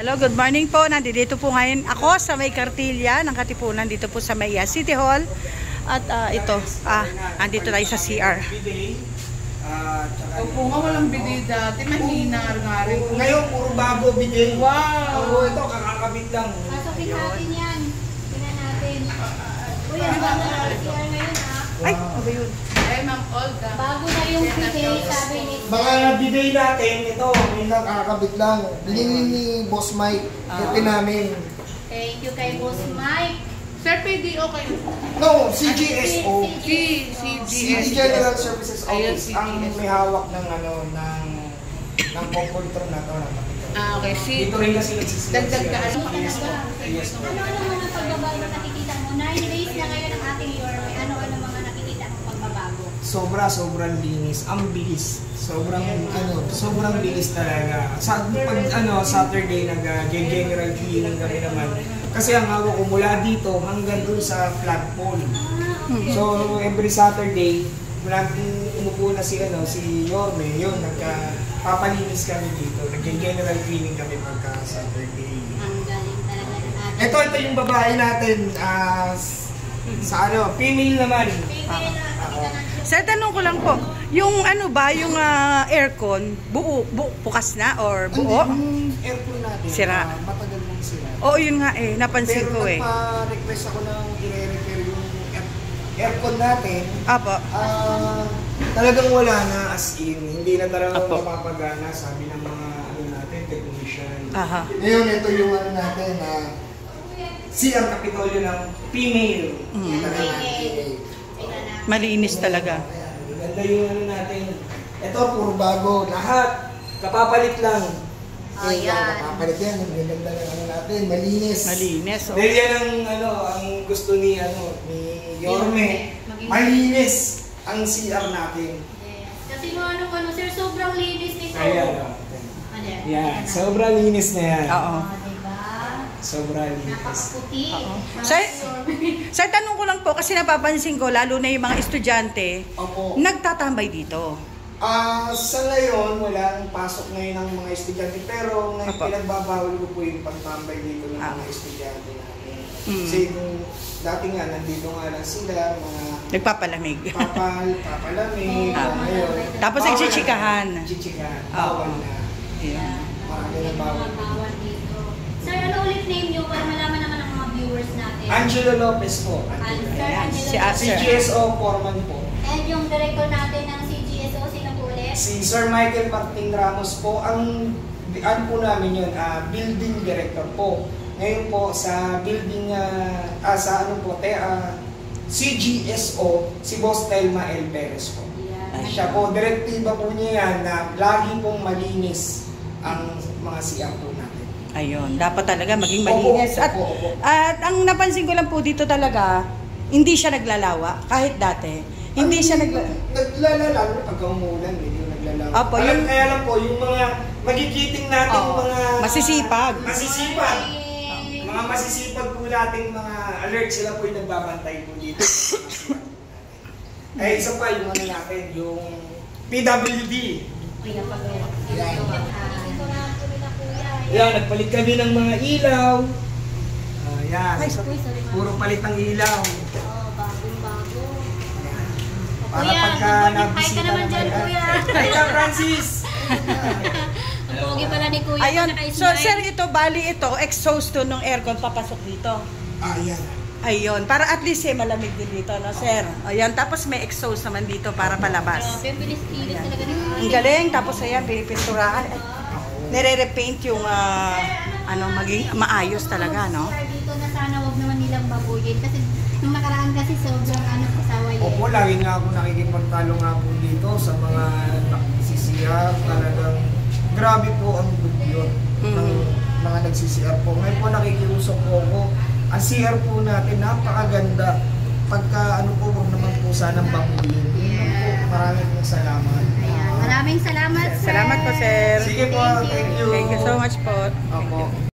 Hello, good morning po. Nandito po ngayon ako sa may Kartilya ng Katipunan dito po sa may City Hall. At andito tayo sa CR. Opo nga, walang bidet dati. Mahina nga rin. Ngayon, puro bago bidet. Wow! Oo, ito, kakakabit lang. Pasokin natin yan. Tingnan natin. Uy, ang ganda ng CR ngayon ha. Ay, ano ba yun? Eh, Ma'am Olga. Bago na yung bidet, sabi ni Mga bidet natin, ito, may lang kakakabit lang. Binili ni Boss Mike. Ito namin. Thank you kay Boss Mike. Sir, PDO kayo. No, CGSO. CGS. General Services Ayun, Office ang may hawak ng ng computer na to. Okay. Dito rin kasi nagsisiyap. Dagdag ka. Yes po. Ano mga pagbabago na nakikita mo? 9 days na ngayon ang ating Yorme. Ano mga nakikita mong pagbabago? Sobrang linis, ang bilis. Sobrang bilis talaga. Saturday nag-general cleaning kami naman. Kasi ang hawak ko mula dito hanggang dun sa flagpole. So every Saturday, umupo na si Yorme, yun, nagpapalinis kami dito. Nag-general cleaning kami pagka Saturday. Ang galing talaga ng ating Ito yung babae natin sa female naman. Female na nakikita natin. Sir, tanong ko lang po, yung yung aircon, bukas na or buo? Yung aircon natin, Sira. matagal mong sira. Oo, yun nga napansin ko Pero nagpa-request ako ng i-repair yung aircon natin. Apo. Talagang wala na, as in. Hindi na talaga Apo. mapapagana, sabi ng mga technician. Aha. Ngayon, ito yung natin CR Capitolio ng female. Female. Malinis talaga. Ganda yung natin. Ito, puro bago. Lahat. Kapapalit lang. Ayan. Kapapalit yan. Ang ganda ng natin. Malinis. Malinis. Oh. Dahil yan ang gusto ni Yorme. Malinis ang CR natin. Yes. Kasi sir, sobrang linis nito. Ayan. Ano? Yan. Sobrang linis na yan. Oo. Diba? Sobrang linis. Napakaputi. Sir, tanong ko lang po kasi napapansin ko, lalo na yung mga estudyante, Opo. nagtatambay dito. Sa ngayon, walang pasok ngayon ng mga estudyante. Pero ngayon, Opo. pinagbabawal ko po yung pagtambay dito ng mga estudyante natin. Mm. Kasi dati nga, nandito nga lang sila, mga Nagpapalamig. papalamig. Ngayon, Tapos bawal nagchichikahan. na. Nagchichikahan. Oo. Bawal na. Yeah. Marami na bawal. Bawal dito. Sir, ano ulit name nyo para malaman naman ng mga viewers natin? Angelo Lopez po. Sir Ayan, Angelo. si Sir. CGSO foreman po. And yung director natin ng CGSO, sino po ulit? Si Sir Michael Martin Ramos po, ang po namin yun, building director po. Ngayon po sa building, CGSO, si Boss Telma L. Perez po. Yan. Siya po, direktiba po niya yan na lagi pong malinis ang mga CR po natin. Ayun, dapat talaga maging malinis. Opo. At ang napansin ko lang po dito talaga, hindi siya naglalawa kahit dati. Hindi siya naglalala, lalo na pagka umulan, medyo naglalawa. Opo, Kaya lang po, yung mga magigiting natin, mga masisipag. Mga masisipag po nating mga alert, sila po yung nagbabantay po dito. Eh, isa pa yung natin, yung PWD. Yan, nagpalit kami ng mga ilaw. Yan, puro palit ng ilaw. Bagong-bago. Para Kuya, pagka good morning. Hi ka nabisita naman dyan, kuya. Hi ka, Francis! Ang pogi pala ni kuya. Ayun, so naka-smile. sir, ito, exhaust to ng aircon papasok dito. Yan. Ayun, para at least malamig din dito, no, sir? Ayan, tapos may exhaust naman dito para palabas. Grabe, ang bilis-bilis talaga ni kuya. Ang galing, tapos ayan, pinipinturahan. Nire-repaint yung, maging maayos talaga, no? Sir, dito na sana wag naman nilang babuyin. Kasi nung nakaraan kasi sobrang kasawa yun. Opo, lagi nga ako nakikipagtalo nga po dito sa mga nagsisiyap. Talagang grabe po ang dugyot ng mga nagsisiyap po. Ngayon po nakikiusap po ako. Ang CR po natin, napakaganda. Pagka wag naman po sanang babuyin. Maraming salamat. Ayan. Maraming salamat, sir. Salamat po, sir. Sige po, thank you. Thank you so much po. Opo.